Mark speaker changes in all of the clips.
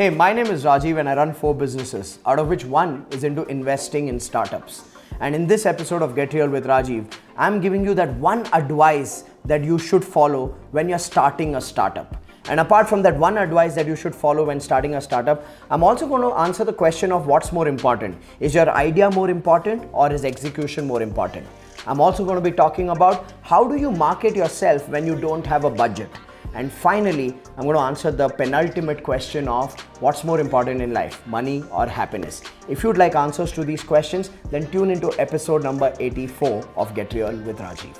Speaker 1: Hey, my name is Rajiv and I run 4 businesses, out of which one is into investing in startups. And in this episode of Get Real with Rajiv, I'm giving you that one advice that you should follow when you're starting a startup. And apart from that one advice that you should follow when starting a startup, I'm also going to answer the question of what's more important. Is your idea more important or is execution more important? I'm also going to be talking about how do you market yourself when you don't have a budget. And finally, I'm going to answer the penultimate question of what's more important in life, money or happiness. If you'd like answers to these questions, then tune into episode number 84 of Get Real with Rajiv.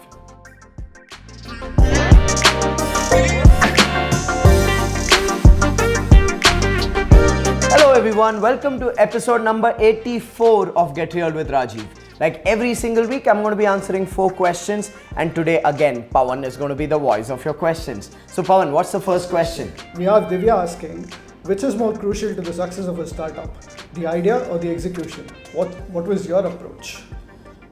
Speaker 1: Hello everyone, welcome to episode number 84 of Get Real with Rajiv. Like every single week, I'm going to be answering 4 questions, and today again, Pawan is going to be the voice of your questions. So Pawan, what's the first question?
Speaker 2: We have Divya asking, which is more crucial to the success of a startup, the idea or the execution? What was your approach?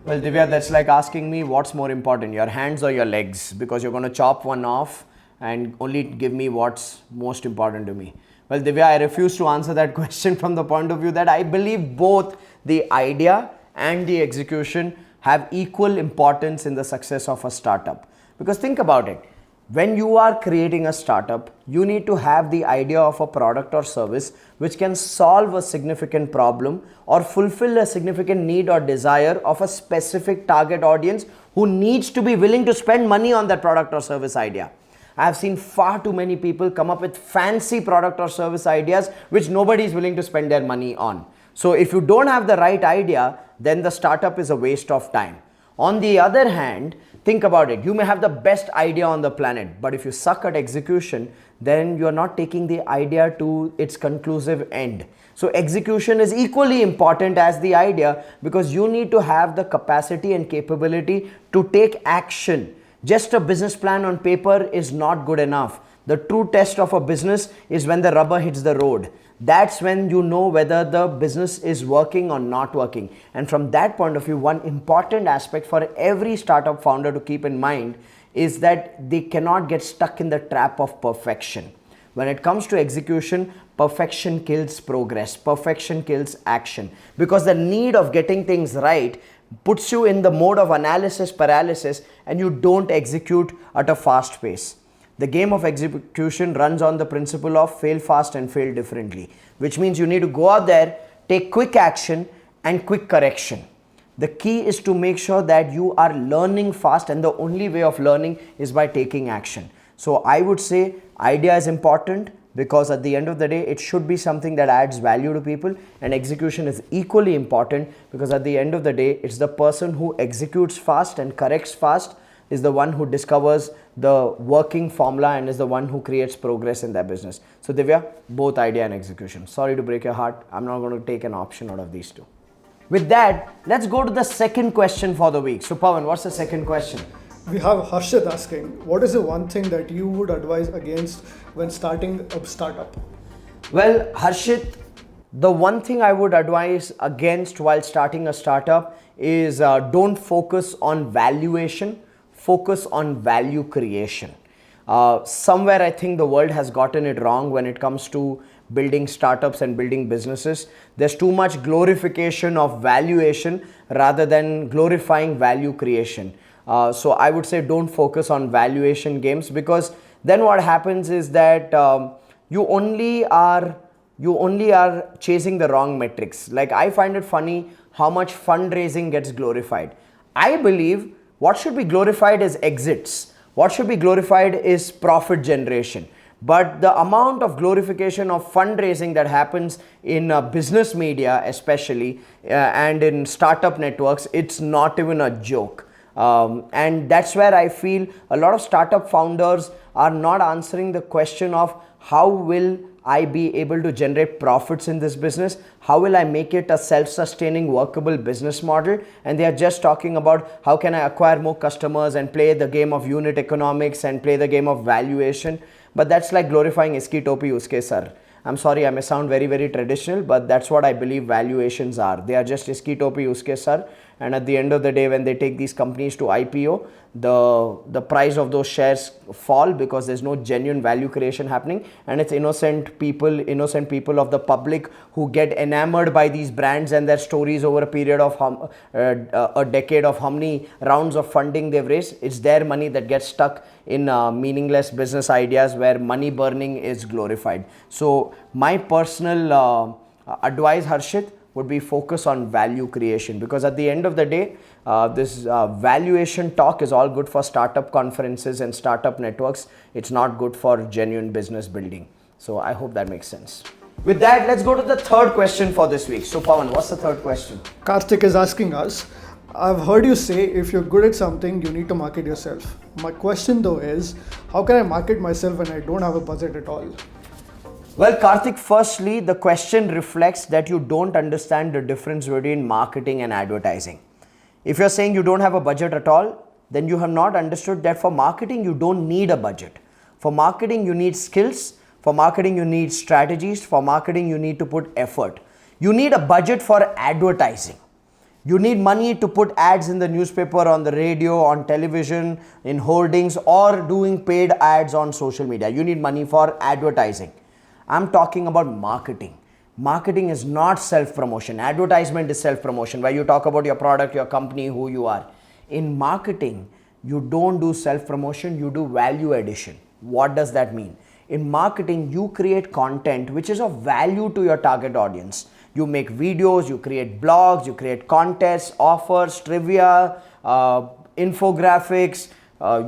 Speaker 1: Well, Divya, that's like asking me what's more important, your hands or your legs, because you're going to chop one off and only give me what's most important to me. Well, Divya, I refuse to answer that question from the point of view that I believe both the idea and the execution have equal importance in the success of a startup. Because think about it, when you are creating a startup, you need to have the idea of a product or service which can solve a significant problem or fulfill a significant need or desire of a specific target audience who needs to be willing to spend money on that product or service idea. I have seen far too many people come up with fancy product or service ideas which nobody is willing to spend their money on. So if you don't have the right idea, then the startup is a waste of time. On the other hand, think about it. You may have the best idea on the planet, but if you suck at execution, then you're not taking the idea to its conclusive end. So execution is equally important as the idea because you need to have the capacity and capability to take action. Just a business plan on paper is not good enough. The true test of a business is when the rubber hits the road. That's when you know whether the business is working or not working. And from that point of view, one important aspect for every startup founder to keep in mind is that they cannot get stuck in the trap of perfection. When it comes to execution, perfection kills progress. Perfection kills action. Because the need of getting things right puts you in the mode of analysis paralysis and you don't execute at a fast pace. The game of execution runs on the principle of fail fast and fail differently, which means you need to go out there, take quick action and quick correction. The key is to make sure that you are learning fast, and the only way of learning is by taking action. So I would say idea is important because at the end of the day, it should be something that adds value to people, and execution is equally important because at the end of the day, it's the person who executes fast and corrects fast is the one who discovers the working formula and is the one who creates progress in their business. So Divya, both idea and execution. Sorry to break your heart. I'm not going to take an option out of these two. With that, let's go to the second question for the week. So Pawan, what's the second question?
Speaker 2: We have Harshit asking, what is the one thing that you would advise against when starting a startup?
Speaker 1: Well, Harshit, the one thing I would advise against while starting a startup is don't focus on valuation. Focus on value creation. Somewhere I think the world has gotten it wrong when it comes to building startups and building businesses. There's too much glorification of valuation rather than glorifying value creation. So I would say don't focus on valuation games, because then what happens is that you only are chasing the wrong metrics. Like I find it funny how much fundraising gets glorified. I believe what should be glorified is exits. What should be glorified is profit generation. But the amount of glorification of fundraising that happens in business media especially and in startup networks, it's not even a joke. And that's where I feel a lot of startup founders are not answering the question of how will I be able to generate profits in this business? How will I make it a self-sustaining, workable business model? And they are just talking about how can I acquire more customers and play the game of unit economics and play the game of valuation. But that's like glorifying iski topi uske sar. I'm sorry, I may sound very, very traditional, but that's what I believe valuations are. They are just iski topi uske sar. and at the end of the day, when they take these companies to IPO, the price of those shares fall because there's no genuine value creation happening, and it's innocent people of the public who get enamored by these brands and their stories over a period of a decade of how many rounds of funding they've raised. It's their money that gets stuck in meaningless business ideas where money burning is glorified. So my personal advice, Harshit, would be focus on value creation, because at the end of the day, this valuation talk is all good for startup conferences and startup networks. It's not good for genuine business building. So I hope that makes sense. With that, let's go to the third question for this week. So Pawan, what's the third question?
Speaker 2: Karthik is asking us, I've heard you say if you're good at something, you need to market yourself. My question though is, how can I market myself when I don't have a budget at all?
Speaker 1: Well, Karthik, firstly, the question reflects that you don't understand the difference between marketing and advertising. If you're saying you don't have a budget at all, then you have not understood that for marketing, you don't need a budget. For marketing, you need skills. For marketing, you need strategies. For marketing, you need to put effort. You need a budget for advertising. You need money to put ads in the newspaper, on the radio, on television, in hoardings, or doing paid ads on social media. You need money for advertising. I'm talking about marketing. Marketing is not self-promotion. Advertisement is self-promotion, where you talk about your product, your company, who you are. In marketing, you don't do self-promotion, you do value addition. What does that mean? In marketing, you create content which is of value to your target audience. You make videos, you create blogs, you create contests, offers, trivia, infographics,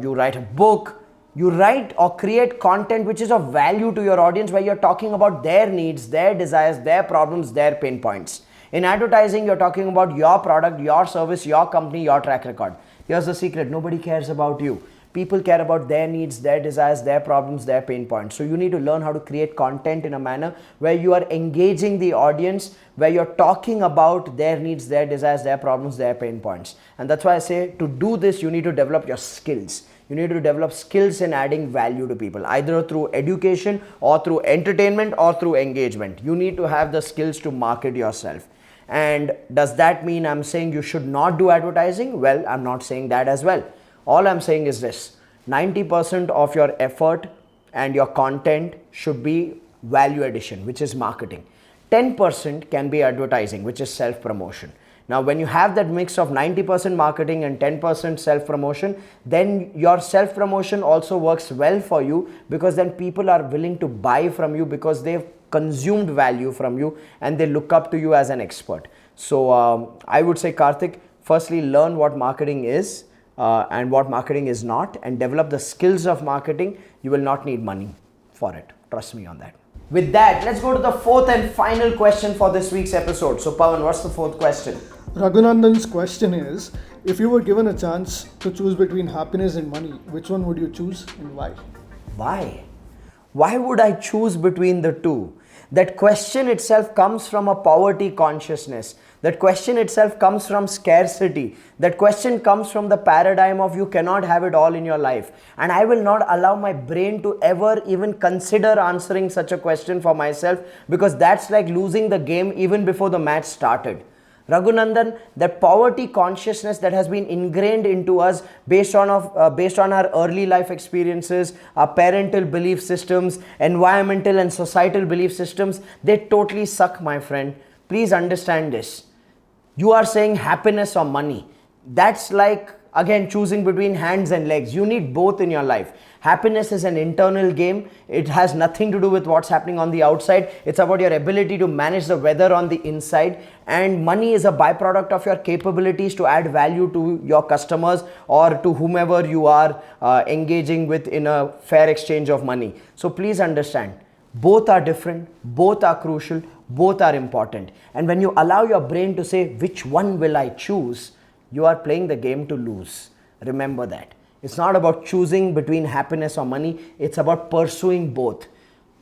Speaker 1: you write a book. You write or create content which is of value to your audience, where you're talking about their needs, their desires, their problems, their pain points. In advertising, you're talking about your product, your service, your company, your track record. Here's the secret: nobody cares about you. People care about their needs, their desires, their problems, their pain points. So you need to learn how to create content in a manner where you are engaging the audience, where you're talking about their needs, their desires, their problems, their pain points. And that's why I say, to do this, you need to develop your skills. You need to develop skills in adding value to people, either through education or through entertainment or through engagement. You need to have the skills to market yourself. And does that mean I'm saying you should not do advertising? Well, I'm not saying that as well. All I'm saying is this: 90% of your effort and your content should be value addition, which is marketing. 10% can be advertising, which is self-promotion. Now, when you have that mix of 90% marketing and 10% self-promotion, then your self-promotion also works well for you, because then people are willing to buy from you because they've consumed value from you and they look up to you as an expert. So I would say, Karthik, firstly, learn what marketing is and what marketing is not, and develop the skills of marketing. You will not need money for it. Trust me on that. With that, let's go to the fourth and final question for this week's episode. So Pawan, what's the fourth question?
Speaker 2: Raghunandan's question is, if you were given a chance to choose between happiness and money, which one would you choose and why?
Speaker 1: Why? Why would I choose between the two? That question itself comes from a poverty consciousness. That question itself comes from scarcity. That question comes from the paradigm of you cannot have it all in your life. And I will not allow my brain to ever even consider answering such a question for myself, because that's like losing the game even before the match started. Raghunandan, that poverty consciousness that has been ingrained into us based on our early life experiences, our parental belief systems, environmental and societal belief systems, they totally suck, my friend. Please understand this. You are saying happiness or money. That's like, again, choosing between hands and legs. You need both in your life. Happiness is an internal game. It has nothing to do with what's happening on the outside. It's about your ability to manage the weather on the inside. And money is a byproduct of your capabilities to add value to your customers or to whomever you are engaging with in a fair exchange of money. So please understand, both are different, both are crucial, both are important. And when you allow your brain to say, which one will I choose, you are playing the game to lose. Remember that. It's not about choosing between happiness or money. It's about pursuing both.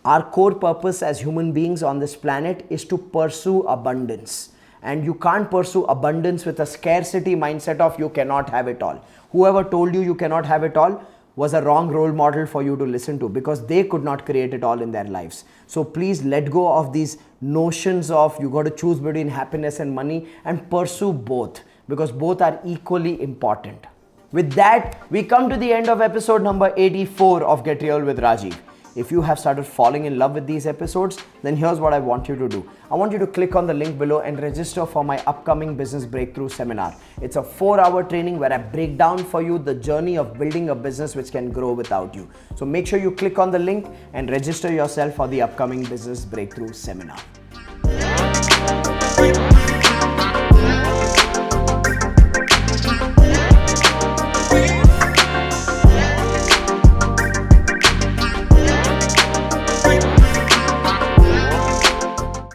Speaker 1: Our core purpose as human beings on this planet is to pursue abundance. And you can't pursue abundance with a scarcity mindset of you cannot have it all. Whoever told you you cannot have it all was a wrong role model for you to listen to, because they could not create it all in their lives. So please let go of these notions of you got to choose between happiness and money and pursue both. because both are equally important. With that, we come to the end of episode number 84 of Get Real with Rajiv. If you have started falling in love with these episodes, then here's what I want you to do. I want you to click on the link below and register for my upcoming Business Breakthrough Seminar. It's a 4-hour training where I break down for you the journey of building a business which can grow without you. So make sure you click on the link and register yourself for the upcoming Business Breakthrough Seminar.